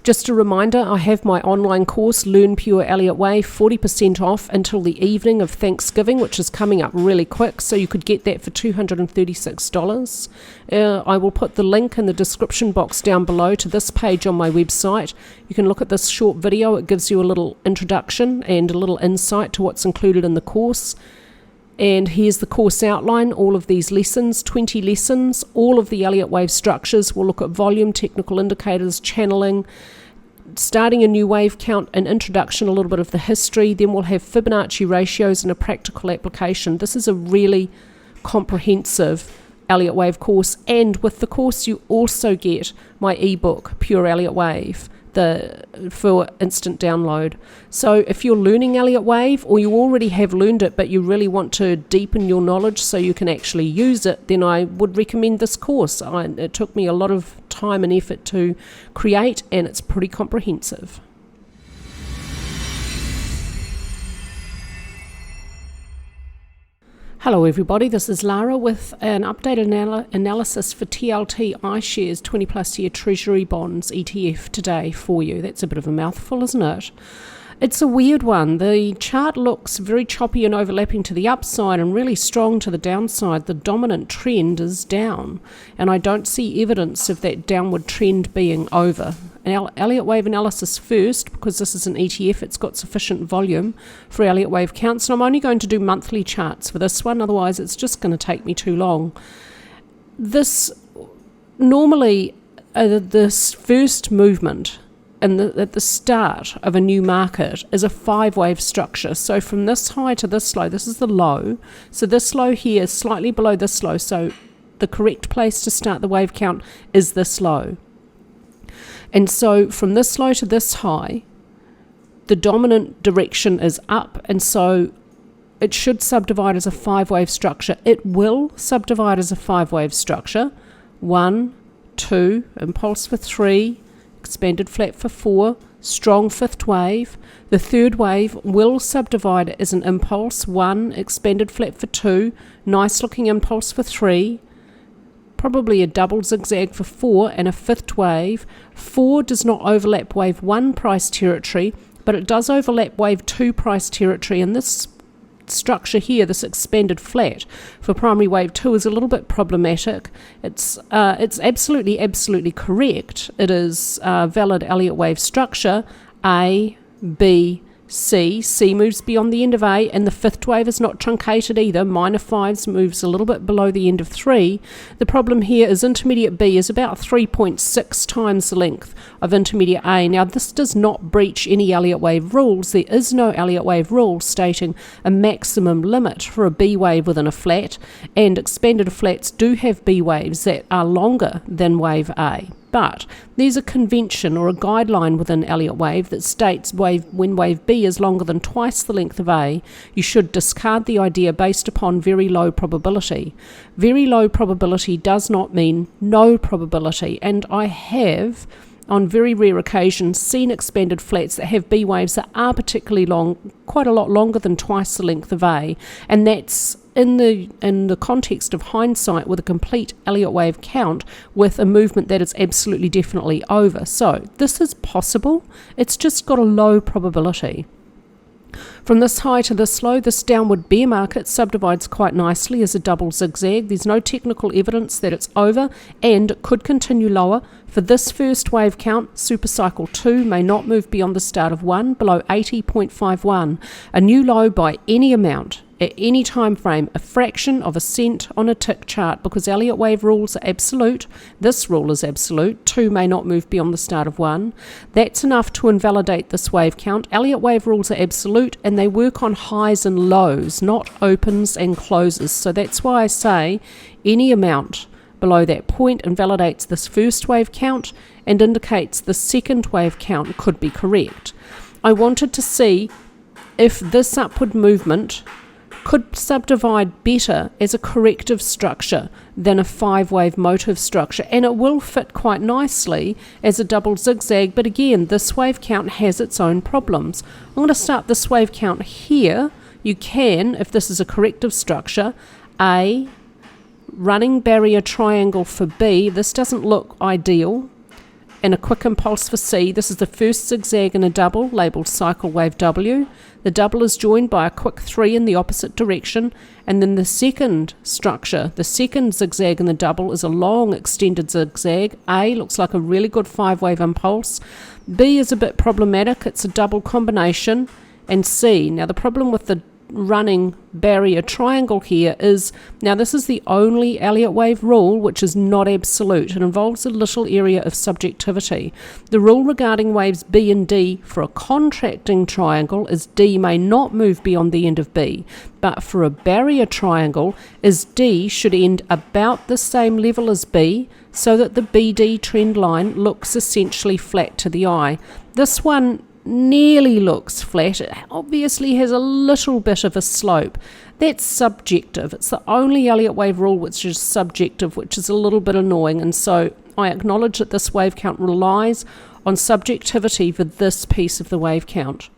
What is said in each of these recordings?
Just a reminder, I have my online course, Learn Pure Elliott Wave, 40% off until the evening of Thanksgiving, which is coming up really quick, so you could get that for $236. I will put the link in the description box down below to this page on my website. You can look at this short video. It gives you a little introduction and a little insight to what's included in the course. And here's the course outline, all of these lessons, 20 lessons, all of the Elliott wave structures. We'll look at volume, technical indicators, channeling, starting a new wave count, an introduction, a little bit of the history. Then we'll have Fibonacci ratios and a practical application. This is a really comprehensive Elliott wave course. And with the course, you also get my ebook, Pure Elliott Wave, for instant download. So if you're learning Elliott wave, or you already have learned it but you really want to deepen your knowledge so you can actually use it, then I would recommend this course. It took me a lot of time and effort to create, and it's pretty comprehensive. Hello everybody, this is Lara with an updated analysis for TLT iShares 20 plus year Treasury Bonds ETF today for you. That's a bit of a mouthful, isn't it? It's a weird one. The chart looks very choppy and overlapping to the upside and really strong to the downside. The dominant trend is down, and I don't see evidence of that downward trend being over. An Elliott wave analysis first, because this is an ETF, it's got sufficient volume for Elliott wave counts, and I'm only going to do monthly charts for this one, otherwise it's just going to take me too long. This normally, this first movement at the start of a new market is a 5-wave structure. So from this high to this low, this is the low. So this low here is slightly below this low. So the correct place to start the wave count is this low. And so from this low to this high, the dominant direction is up. And so it should subdivide as a 5-wave structure. It will subdivide as a 5-wave structure. 1, 2, impulse for 3, expanded flat for 4, strong 5th wave. The 3rd wave will subdivide as an impulse, 1, expanded flat for 2, nice looking impulse for 3, probably a double zigzag for 4, and a 5th wave. 4 does not overlap wave 1 price territory, but it does overlap wave 2 price territory, and this structure here, this expanded flat for primary wave 2, is a little bit problematic. It's absolutely correct. It is a valid Elliott wave structure. A, B, C. C moves beyond the end of A, and the 5th wave is not truncated either. Minor 5s moves a little bit below the end of 3. The problem here is intermediate B is about 3.6 times the length of intermediate A. Now this does not breach any Elliott wave rules. There is no Elliott wave rule stating a maximum limit for a B wave within a flat, and expanded flats do have B waves that are longer than wave A. But there's a convention or a guideline within Elliott wave that states when wave B is longer than twice the length of A, you should discard the idea based upon very low probability. Very low probability does not mean no probability, and I have, on very rare occasions, seen expanded flats that have B waves that are particularly long, quite a lot longer than twice the length of A, and that's in the context of hindsight with a complete Elliott wave count with a movement that is absolutely definitely over. So this is possible, it's just got a low probability. From this high to this low, this downward bear market subdivides quite nicely as a double zigzag. There's no technical evidence that it's over, and it could continue lower. For this first wave count, supercycle 2 may not move beyond the start of 1, below 80.51. A new low by any amount, at any time frame, a fraction of a cent on a tick chart, because Elliott wave rules are absolute. This rule is absolute. 2 may not move beyond the start of 1. That's enough to invalidate this wave count. Elliott wave rules are absolute, and they work on highs and lows, not opens and closes. So that's why I say any amount below that point invalidates this first wave count and indicates the second wave count could be correct. I wanted to see if this upward movement could subdivide better as a corrective structure than a 5-wave motive structure, and it will fit quite nicely as a double zigzag, but again, this wave count has its own problems. I'm going to start this wave count here. You can, if this is a corrective structure, A, running barrier triangle for B. This doesn't look ideal, and a quick impulse for C. This is the first zigzag in a double, labelled cycle wave W. The double is joined by a quick 3 in the opposite direction, and then the second structure, the second zigzag in the double, is a long extended zigzag. A looks like a really good 5-wave impulse. B is a bit problematic, it's a double combination, and C. Now the problem with the running barrier triangle here is, now this is the only Elliott wave rule which is not absolute. It involves a little area of subjectivity. The rule regarding waves B and D for a contracting triangle is D may not move beyond the end of B, but for a barrier triangle is D should end about the same level as B so that the BD trend line looks essentially flat to the eye. This one nearly looks flat. It obviously has a little bit of a slope. That's subjective. It's the only Elliott wave rule which is subjective, which is a little bit annoying, and so I acknowledge that this wave count relies on subjectivity for this piece of the wave count.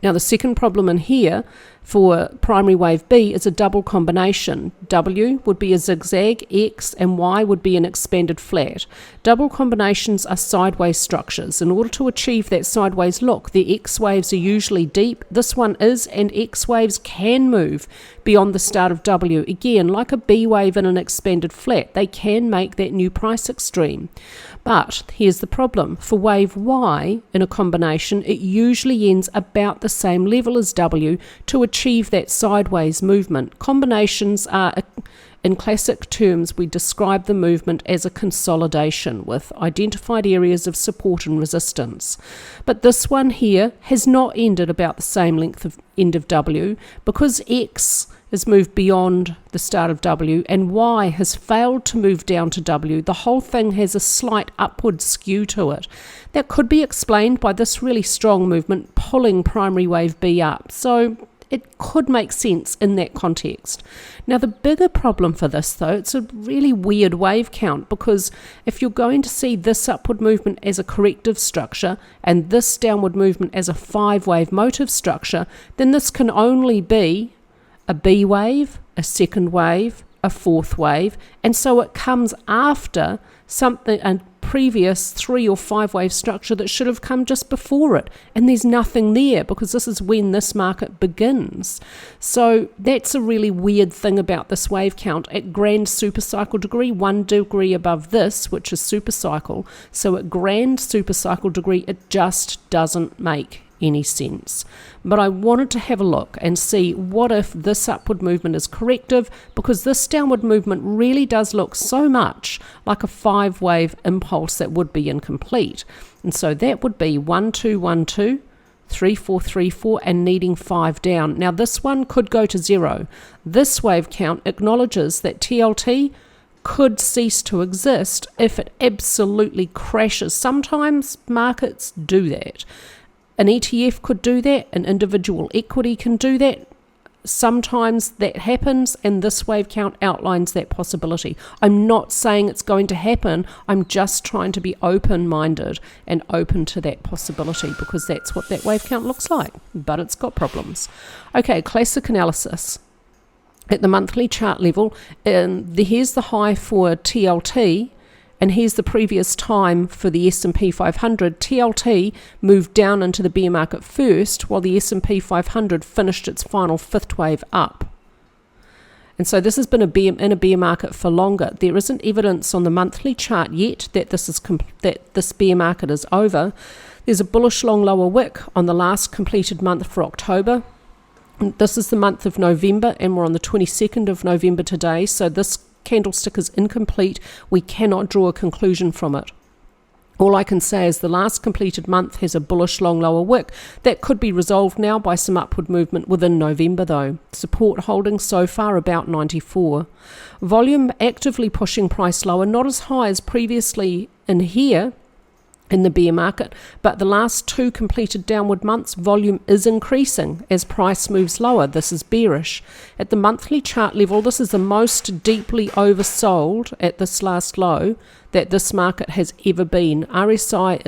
Now the second problem in here for primary wave B is a double combination. W would be a zigzag, X and Y would be an expanded flat. Double combinations are sideways structures. In order to achieve that sideways look, the X waves are usually deep. This one is, and X waves can move beyond the start of W. Again, like a B wave in an expanded flat, they can make that new price extreme. But here's the problem. For wave Y in a combination, it usually ends about the same level as W to achieve that sideways movement. Combinations are, in classic terms, we describe the movement as a consolidation with identified areas of support and resistance. But this one here has not ended about the same length of end of W because X has moved beyond the start of W and Y has failed to move down to W. The whole thing has a slight upward skew to it. That could be explained by this really strong movement pulling primary wave B up. So it could make sense in that context. Now the bigger problem for this though, it's a really weird wave count because if you're going to see this upward movement as a corrective structure and this downward movement as a 5-wave motive structure, then this can only be a B wave, a second wave, a fourth wave, and so it comes after something, a previous 3 or 5 wave structure that should have come just before it, and there's nothing there because this is when this market begins. So that's a really weird thing about this wave count. At grand supercycle degree, 1 degree above this, which is supercycle, so at grand supercycle degree it just doesn't make any sense. But I wanted to have a look and see what if this upward movement is corrective, because this downward movement really does look so much like a 5-wave impulse that would be incomplete. And so that would be 1 2 1 2 3 4 3 4 and needing 5 down. Now this one could go to 0. This wave count acknowledges that TLT could cease to exist if it absolutely crashes. Sometimes markets do that. An ETF could do that, an individual equity can do that. Sometimes that happens, and this wave count outlines that possibility. I'm not saying it's going to happen, I'm just trying to be open-minded and open to that possibility because that's what that wave count looks like, but it's got problems. Okay, classic analysis. At the monthly chart level, here's the high for TLT, and here's the previous time for the S&P 500. TLT moved down into the bear market first, while the S&P 500 finished its final 5th wave up. And so this has been in a bear market for longer. There isn't evidence on the monthly chart yet that this bear market is over. There's a bullish long lower wick on the last completed month for October. This is the month of November, and we're on the 22nd of November today, so this candlestick is incomplete. We cannot draw a conclusion from it. All I can say is the last completed month has a bullish long lower wick. That could be resolved now by some upward movement within November though. Support holding so far about 94. Volume actively pushing price lower, not as high as previously in here in the bear market, but the last 2 completed downward months, volume is increasing as price moves lower. This is bearish. At the monthly chart level, this is the most deeply oversold at this last low that this market has ever been. RSI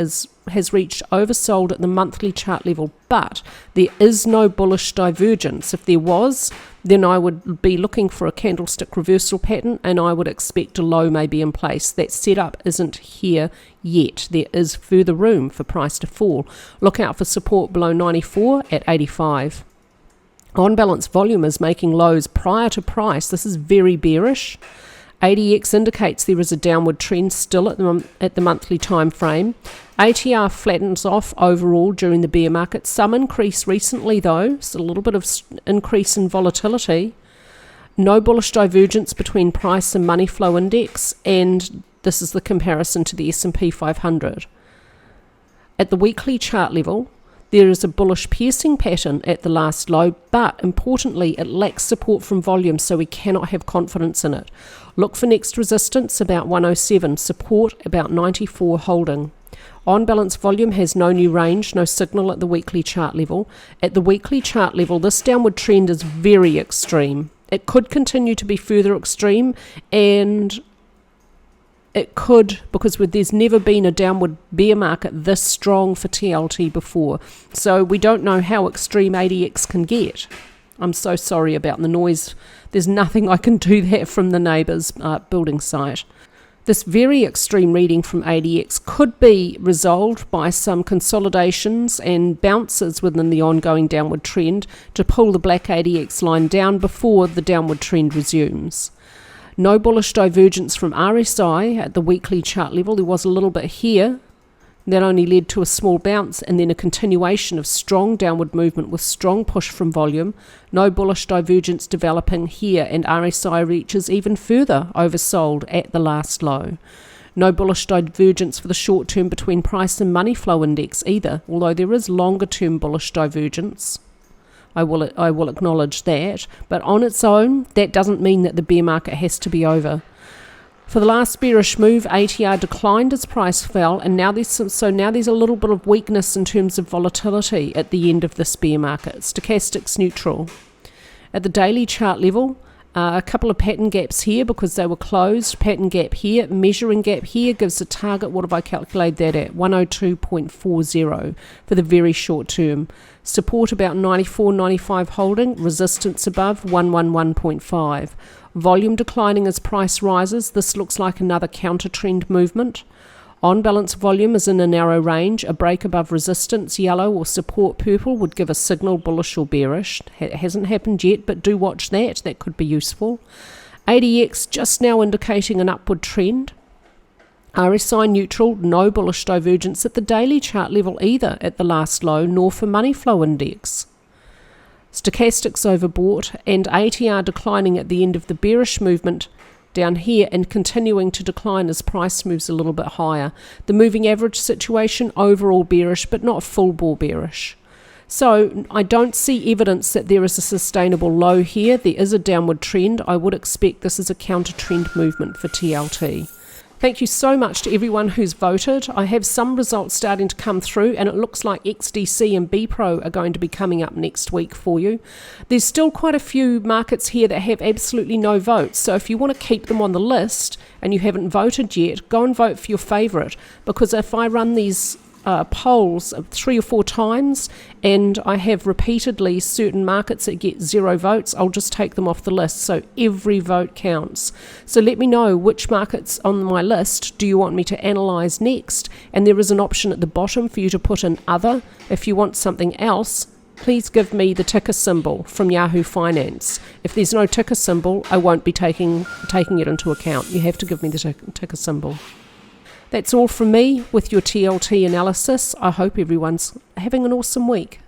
has reached oversold at the monthly chart level, but there is no bullish divergence. If there was, then I would be looking for a candlestick reversal pattern, and I would expect a low may be in place. That setup isn't here yet. There is further room for price to fall. Look out for support below 94 at 85. On balance, volume is making lows prior to price. This is very bearish. ADX indicates there is a downward trend still at the monthly time frame. ATR flattens off overall during the bear market. Some increase recently though, so a little bit of increase in volatility. No bullish divergence between price and money flow index, and this is the comparison to the S&P 500. At the weekly chart level, there is a bullish piercing pattern at the last low, but importantly, it lacks support from volume, so we cannot have confidence in it. Look for next resistance about 107, support about 94 holding. On balance, volume has no new range, no signal at the weekly chart level. At the weekly chart level, this downward trend is very extreme. It could continue to be further extreme, and it could, because there's never been a downward bear market this strong for TLT before. So we don't know how extreme ADX can get. I'm so sorry about the noise. There's nothing I can do there from the neighbour's building site. This very extreme reading from ADX could be resolved by some consolidations and bounces within the ongoing downward trend to pull the black ADX line down before the downward trend resumes. No bullish divergence from RSI at the weekly chart level. There was a little bit here. That only led to a small bounce and then a continuation of strong downward movement with strong push from volume. No bullish divergence developing here, and RSI reaches even further oversold at the last low. No bullish divergence for the short term between price and money flow index either, although there is longer term bullish divergence. I will acknowledge that, but on its own, that doesn't mean that the bear market has to be over. For the last bearish move, ATR declined as price fell, and now there's a little bit of weakness in terms of volatility at the end of this bear market. Stochastic's neutral. At the daily chart level, a couple of pattern gaps here because they were closed. Pattern gap here, measuring gap here gives a target. What have I calculated that at? 102.40 for the very short term. Support about 94, 95 holding. Resistance above 111.5. Volume declining as price rises. This looks like another counter trend movement. On balance, volume is in a narrow range. A break above resistance, yellow, or support, purple, would give a signal bullish or bearish. It hasn't happened yet, but do watch that. That could be useful. ADX just now indicating an upward trend. RSI neutral, no bullish divergence at the daily chart level either at the last low, nor for money flow index. Stochastics overbought, and ATR declining at the end of the bearish movement down here and continuing to decline as price moves a little bit higher. The moving average situation overall bearish, but not full bore bearish. So I don't see evidence that there is a sustainable low here. There is a downward trend. I would expect this is a counter trend movement for TLT. Thank you so much to everyone who's voted. I have some results starting to come through, and it looks like XDC and BPRO are going to be coming up next week for you. There's still quite a few markets here that have absolutely no votes, so if you want to keep them on the list and you haven't voted yet, go and vote for your favourite, because if I run these polls 3 or 4 times and I have repeatedly certain markets that get 0 votes, I'll just take them off the list. So every vote counts. So let me know which markets on my list do you want me to analyse next, and there is an option at the bottom for you to put in other. If you want something else, please give me the ticker symbol from Yahoo Finance. If there's no ticker symbol, I won't be taking it into account. You have to give me the ticker symbol. That's all from me with your TLT analysis. I hope everyone's having an awesome week.